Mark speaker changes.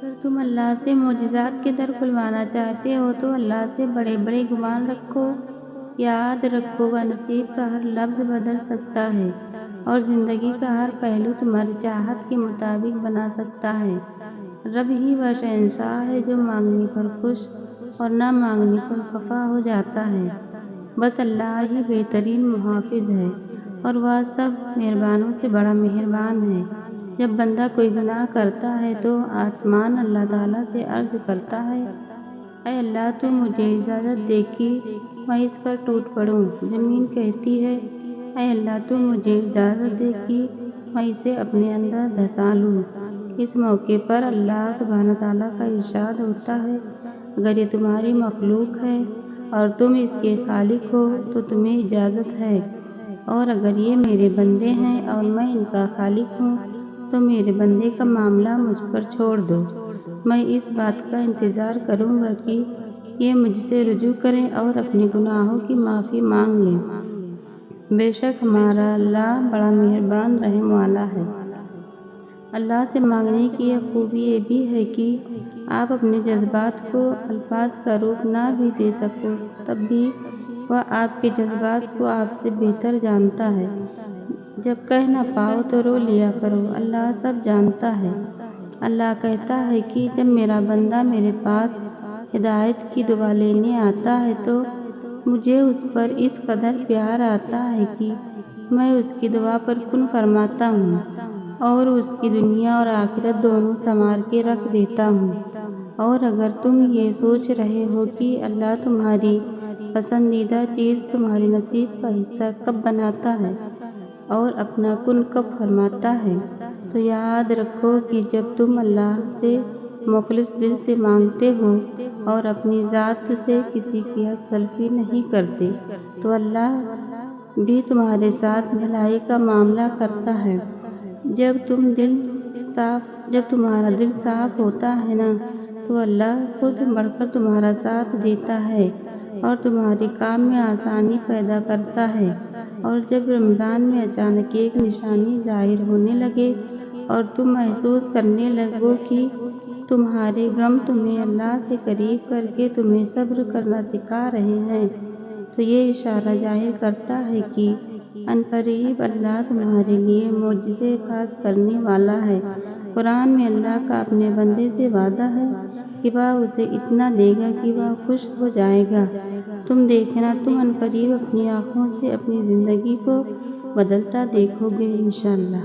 Speaker 1: اگر تم اللہ سے معجزات کے در کھلوانا چاہتے ہو تو اللہ سے بڑے بڑے گمان رکھو۔ یاد رکھو وہ نصیب کا ہر لفظ بدل سکتا ہے اور زندگی کا ہر پہلو تمہاری چاہت کے مطابق بنا سکتا ہے۔ رب ہی وہ شہنشاہ ہے جو مانگنے پر خوش اور نہ مانگنے پر خفا ہو جاتا ہے۔ بس اللہ ہی بہترین محافظ ہے اور وہ سب مہربانوں سے بڑا مہربان ہے۔ جب بندہ کوئی گناہ کرتا ہے تو آسمان اللہ تعالیٰ سے عرض کرتا ہے، اے اللہ تو مجھے اجازت دے کہ میں اس پر ٹوٹ پڑوں۔ زمین کہتی ہے، اے اللہ تو مجھے اجازت دے کہ میں اسے اپنے اندر دھسا لوں۔ اس موقع پر اللہ سبحانہ تعالیٰ کا ارشاد ہوتا ہے، اگر یہ تمہاری مخلوق ہے اور تم اس کے خالق ہو تو تمہیں اجازت ہے، اور اگر یہ میرے بندے ہیں اور میں ان کا خالق ہوں تو میرے بندے کا معاملہ مجھ پر چھوڑ دو۔ میں اس بات کا انتظار کروں گا کہ یہ مجھ سے رجوع کریں اور اپنے گناہوں کی معافی مانگ لیں۔ بے شک ہمارا اللہ بڑا مہربان رحم والا ہے۔ اللہ سے مانگنے کی ایک خوبی یہ بھی ہے کہ آپ اپنے جذبات کو الفاظ کا روپ نہ بھی دے سکو تب بھی وہ آپ کے جذبات کو آپ سے بہتر جانتا ہے۔ جب کہہ نہ پاؤ تو رو لیا کرو، اللہ سب جانتا ہے۔ اللہ کہتا ہے کہ جب میرا بندہ میرے پاس ہدایت کی دعا لینے آتا ہے تو مجھے اس پر اس قدر پیار آتا ہے کہ میں اس کی دعا پر کن فرماتا ہوں اور اس کی دنیا اور آخرت دونوں سنوار کے رکھ دیتا ہوں۔ اور اگر تم یہ سوچ رہے ہو کہ اللہ تمہاری پسندیدہ چیز تمہارے نصیب کا حصہ کب بناتا ہے اور اپنا کن کب فرماتا ہے تو یاد رکھو کہ جب تم اللہ سے مخلص دل سے مانگتے ہو اور اپنی ذات سے کسی کی حق تلفی نہیں کرتے تو اللہ بھی تمہارے ساتھ بھلائی کا معاملہ کرتا ہے۔ جب تمہارا دل صاف ہوتا ہے نا تو اللہ خود بڑھ کر تمہارا ساتھ دیتا ہے اور تمہارے کام میں آسانی پیدا کرتا ہے۔ اور جب رمضان میں اچانک ایک نشانی ظاہر ہونے لگے اور تم محسوس کرنے لگو کہ تمہارے غم تمہیں اللہ سے قریب کر کے تمہیں صبر کرنا سکھا رہے ہیں تو یہ اشارہ ظاہر کرتا ہے کہ عنقریب اللہ تمہارے لیے معجزے خاص کرنے والا ہے۔ قرآن میں اللہ کا اپنے بندے سے وعدہ ہے کہ وہ اسے اتنا دے گا کہ وہ خوش ہو جائے گا۔ تم دیکھنا، تم عنقریب اپنی آنکھوں سے اپنی زندگی کو بدلتا دیکھو گے انشاءاللہ۔